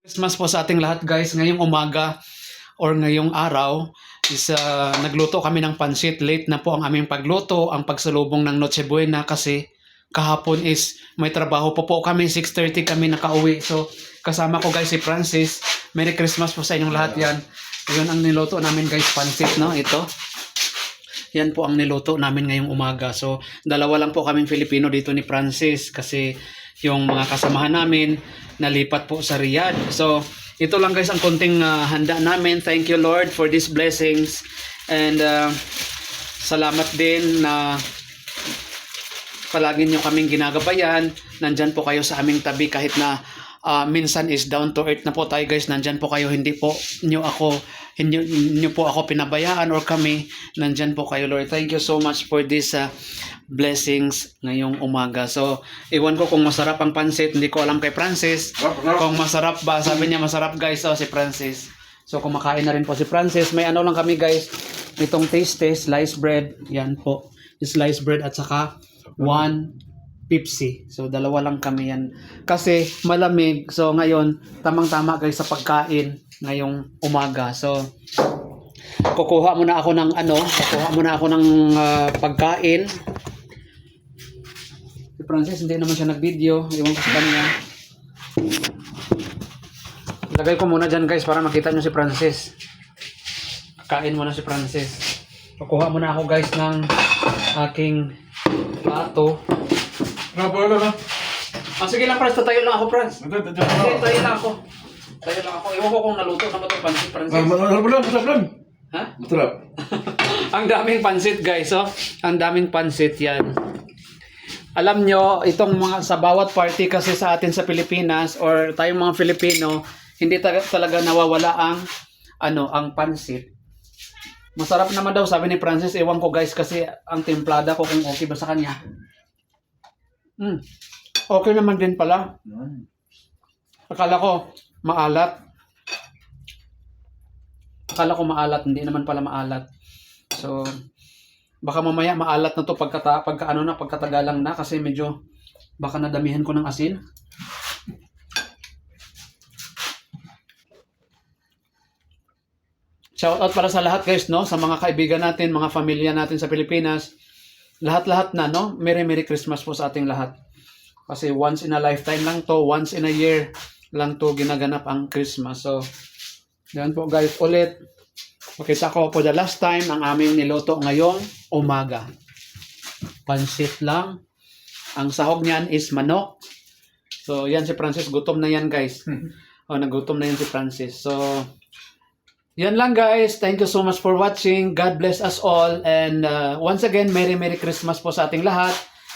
Christmas po sa ating lahat guys. Ngayong umaga or ngayong araw is nagluto kami ng pansit. Late na po ang aming pagluto, ang pagsalubong ng Noche Buena kasi kahapon is may trabaho po kami. 6:30 kami nakauwi. So kasama ko guys si Francis. Merry Christmas po sa inyong lahat yan. Yun ang niluto namin guys, pansit, no? Ito. Yan po ang niluto namin ngayong umaga. So dalawa lang po kaming Filipino dito ni Francis kasi yung mga kasamahan namin nalipat po sa Riyadh. So ito lang guys ang konting handa namin. Thank you Lord for these blessings. And salamat din na palagi nyo kaming ginagabayan. Nandyan po kayo sa aming tabi kahit na minsan is down to earth na po tayo guys. Nandyan po kayo, hindi nyo po ako pinabayaan or kami. Nandyan po kayo Lord. Thank you so much for this blessings ngayong umaga. So, iwan ko kung masarap ang pansit. Hindi ko alam kay Francis kung masarap ba. Sabi niya masarap guys, si Francis. So, kumakain na rin po si Francis. May ano lang kami guys. Itong taste, sliced bread. Yan po. Sliced bread at saka 1 Pepsi. So, dalawa lang kami yan. Kasi malamig. So, ngayon, tamang-tama guys sa pagkain ngayong umaga. So, kukuha muna ako ng pagkain. Si Francis hindi naman siya nag-video. Iwan ko sa kanya. Lagay ko muna dyan guys para makita nyo si Francis. Kain muna si Francis. Kukuha muna ako guys ng aking plato. Sige lang Francis, tatayo lang ako Francis. Tayo lang ako. Iwan ko kung naluto na ba ito pansit Francis. Ha? Masarap. Ang daming pansit guys, oh. Ang daming pansit yan. Alam nyo, itong mga sa bawat party kasi sa atin sa Pilipinas or tayong mga Filipino, hindi talaga nawawala ang pansit. Masarap naman daw sabi ni Francis, ewan ko guys kasi ang timplada ko kung okay ba sa kanya. Okay naman din pala. Akala ko maalat, hindi naman pala maalat. So, baka mamaya maalat na to pagkatagalang na kasi medyo baka nadamihan ko ng asin. Shout out para sa lahat guys, no? Sa mga kaibigan natin, mga pamilya natin sa Pilipinas. Lahat-lahat na, no? Merry Christmas po sa ating lahat. Kasi once in a lifetime lang to, once in a year lang to ginaganap ang Christmas. So, yan po guys, ulit. Makita ko po the last time ang aming niluto ngayong umaga. Pansit lang. Ang sahog niyan is manok. So, yan si Francis. Gutom na yan guys. Nagutom na yan si Francis. So, yan lang guys. Thank you so much for watching. God bless us all. And once again, Merry Christmas po sa ating lahat.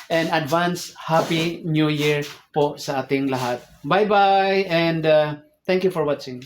And advance Happy New Year po sa ating lahat. Bye-bye. And thank you for watching.